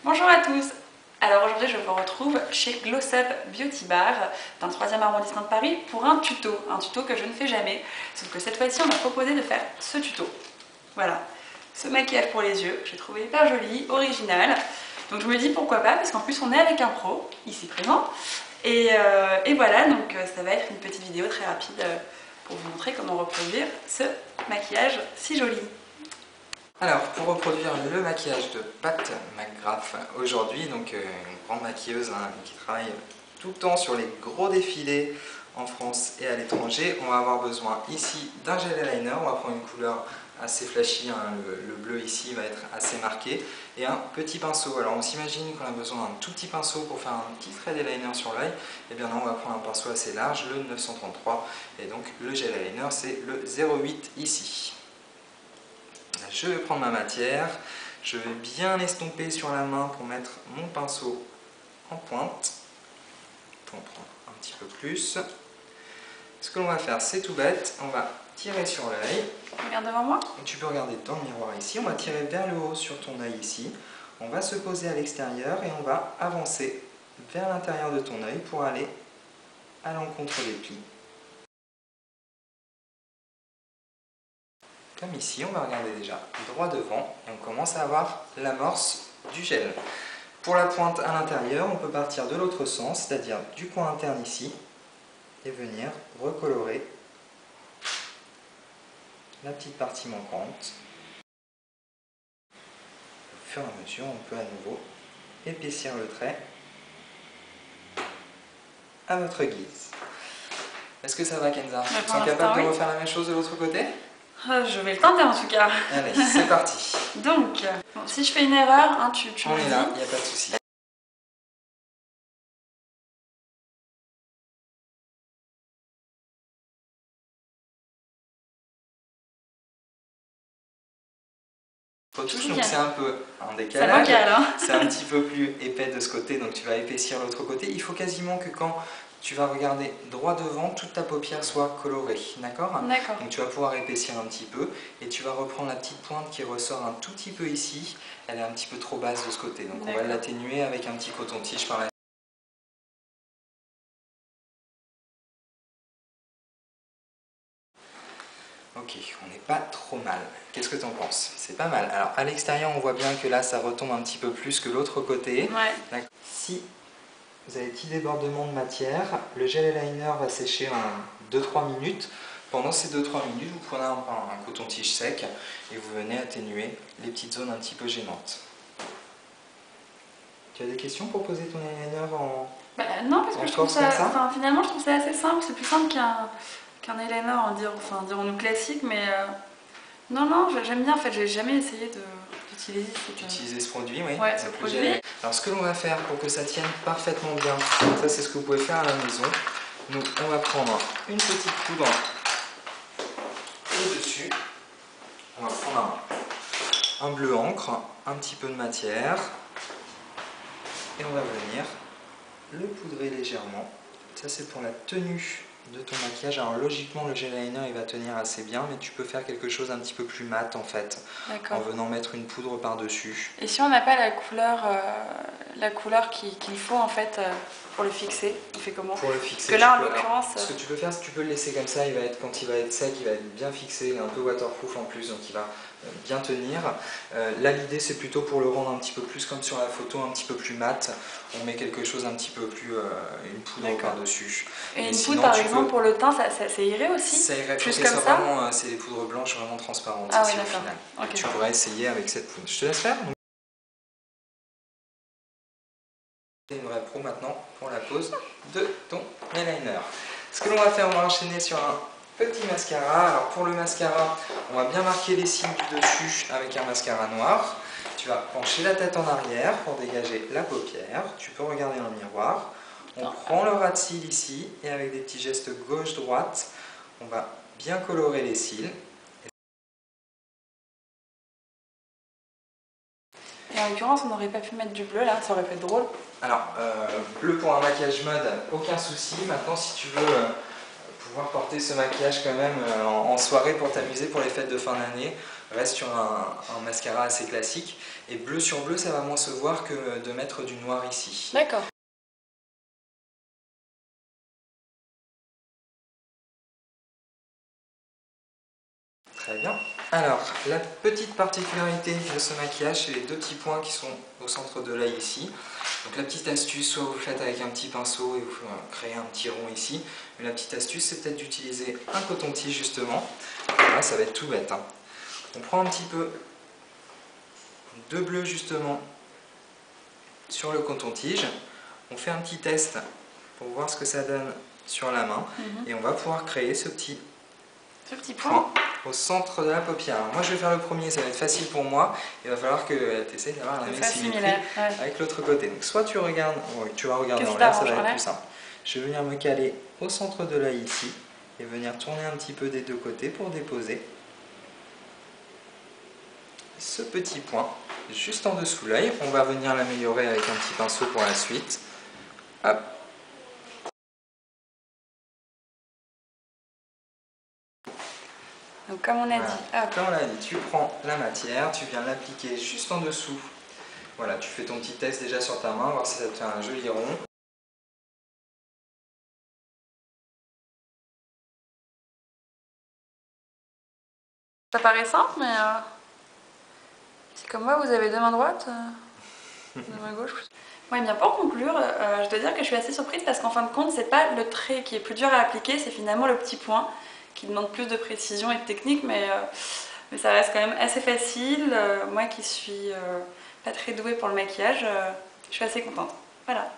Bonjour à tous. Alors aujourd'hui je vous retrouve chez Gloss Up Beauty Bar dans le 3e arrondissement de Paris pour un tuto que je ne fais jamais, sauf que cette fois-ci on m'a proposé de faire ce tuto. Voilà, ce maquillage pour les yeux, j'ai trouvé hyper joli, original, donc je me dis pourquoi pas, parce qu'en plus on est avec un pro, ici présent, et voilà, donc ça va être une petite vidéo très rapide pour vous montrer comment reproduire ce maquillage si joli. Alors, pour reproduire le maquillage de Pat McGrath aujourd'hui, donc une grande maquilleuse qui travaille tout le temps sur les gros défilés en France et à l'étranger, on va avoir besoin ici d'un gel eyeliner. On va prendre une couleur assez flashy, le bleu ici va être assez marqué, et un petit pinceau. Alors on s'imagine qu'on a besoin d'un tout petit pinceau pour faire un petit trait d'eyeliner sur l'œil. Et bien non, on va prendre un pinceau assez large, le 933, et donc le gel eyeliner c'est le 08 ici. Je vais prendre ma matière, je vais bien estomper sur la main pour mettre mon pinceau en pointe. On prend un petit peu plus. Ce que l'on va faire, c'est tout bête, on va tirer sur l'œil. Regarde devant moi. Tu peux regarder dans le miroir ici, on va tirer vers le haut sur ton œil ici. On va se poser à l'extérieur et on va avancer vers l'intérieur de ton œil pour aller à l'encontre des plis. Comme ici, on va regarder déjà droit devant et on commence à avoir l'amorce du gel. Pour la pointe à l'intérieur, on peut partir de l'autre sens, c'est-à-dire du coin interne ici, et venir recolorer la petite partie manquante. Au fur et à mesure, on peut à nouveau épaissir le trait à votre guise. Est-ce que ça va, Kenza? Tu te sens capable de refaire la même chose de l'autre côté? Je vais le tenter en tout cas. Allez, c'est parti. Donc, bon, si je fais une erreur, hein, tu on me est dis. là, il n'y a pas de souci. Retouche, donc c'est un peu en décalage, c'est un petit peu plus épais de ce côté, donc tu vas épaissir l'autre côté. Il faut quasiment que quand tu vas regarder droit devant, toute ta paupière soit colorée, d'accord? D'accord. Donc tu vas pouvoir épaissir un petit peu et tu vas reprendre la petite pointe qui ressort un tout petit peu ici. Elle est un petit peu trop basse de ce côté, donc on va l'atténuer avec un petit coton-tige par la. Ok, on n'est pas trop mal. Qu'est-ce que tu en penses? C'est pas mal. Alors à l'extérieur, on voit bien que là, ça retombe un petit peu plus que l'autre côté. Ouais. Si vous avez petit débordement de matière, le gel eyeliner va sécher en 2-3 minutes. Pendant ces 2-3 minutes, vous prenez un coton-tige sec et vous venez atténuer les petites zones un petit peu gênantes. Tu as des questions pour poser ton eyeliner en non, parce que je trouve ça, finalement, je trouve ça assez simple. C'est plus simple qu'un eyeliner, dirons-nous classique, mais non, j'aime bien. En fait, j'ai jamais essayé d'utiliser ce produit, oui. Ouais, ce produit. Alors, ce que l'on va faire pour que ça tienne parfaitement bien, ça c'est ce que vous pouvez faire à la maison. Nous, on va prendre une petite poudre au-dessus. On va prendre un bleu encre, un petit peu de matière, et on va venir le poudrer légèrement. Ça c'est pour la tenue de ton maquillage. Alors logiquement le gel eyeliner il va tenir assez bien, mais tu peux faire quelque chose un petit peu plus mat en fait, en venant mettre une poudre par dessus. Et si on n'a pas la couleur qu'il faut en fait pour le fixer, on fait comment? Pour le fixer, parce que là en l'occurrence, ce que tu peux faire, c'est que tu peux le laisser comme ça. Quand il va être sec, il va être bien fixé, il est un peu waterproof en plus, donc il va bien tenir. Là l'idée c'est plutôt pour le rendre un petit peu plus comme sur la photo, un petit peu plus mat. On met quelque chose un petit peu plus, une poudre par dessus. Et une poudre par exemple pour le teint, ça irait aussi? Ça irait plus comme ça. C'est des poudres blanches vraiment transparentes au final. Okay. Tu pourrais essayer avec cette poudre. Je te laisse faire. Une vraie pro maintenant pour la pose de ton eyeliner. Ce que l'on va faire, on va enchaîner sur un petit mascara. Alors pour le mascara, on va bien marquer les cils du dessus avec un mascara noir. Tu vas pencher la tête en arrière pour dégager la paupière. Tu peux regarder dans le miroir. On prend le ras de cils ici et avec des petits gestes gauche-droite, on va bien colorer les cils. Et en l'occurrence, on n'aurait pas pu mettre du bleu là, ça aurait pu être drôle. Alors, bleu pour un maquillage mode, aucun souci. Maintenant, si tu veux pouvoir porter ce maquillage quand même en soirée pour t'amuser pour les fêtes de fin d'année, reste sur un mascara assez classique. Et bleu sur bleu, ça va moins se voir que de mettre du noir ici. D'accord. Très bien. Alors, la petite particularité de ce maquillage, c'est les deux petits points qui sont au centre de l'œil ici. Donc la petite astuce, soit vous le faites avec un petit pinceau et vous créez un petit rond ici. Mais la petite astuce, c'est peut-être d'utiliser un coton-tige justement. Là, ça va être tout bête, hein. On prend un petit peu de bleu justement sur le coton-tige. On fait un petit test pour voir ce que ça donne sur la main. Et on va pouvoir créer ce petit point au centre de la paupière. Alors moi je vais faire le premier, ça va être facile pour moi. Il va falloir que tu essaies d'avoir la même symétrie avec l'autre côté. Donc soit tu regardes, tu vas regarder en l'air, ça va être plus simple. Je vais venir me caler au centre de l'œil ici et venir tourner un petit peu des deux côtés pour déposer ce petit point juste en dessous l'œil. On va venir l'améliorer avec un petit pinceau pour la suite. Hop. Donc comme on a dit, comme on l'a dit, tu prends la matière, tu viens l'appliquer juste en dessous. Voilà, tu fais ton petit test déjà sur ta main, voir si ça te fait un joli rond. Ça paraît simple, mais c'est comme moi, vous avez deux mains droites, deux mains gauches. Ouais, bien pour conclure, je dois dire que je suis assez surprise parce qu'en fin de compte, c'est pas le trait qui est plus dur à appliquer, c'est finalement le petit point qui demande plus de précision et de technique, mais ça reste quand même assez facile. Moi qui suis pas très douée pour le maquillage, je suis assez contente. Voilà.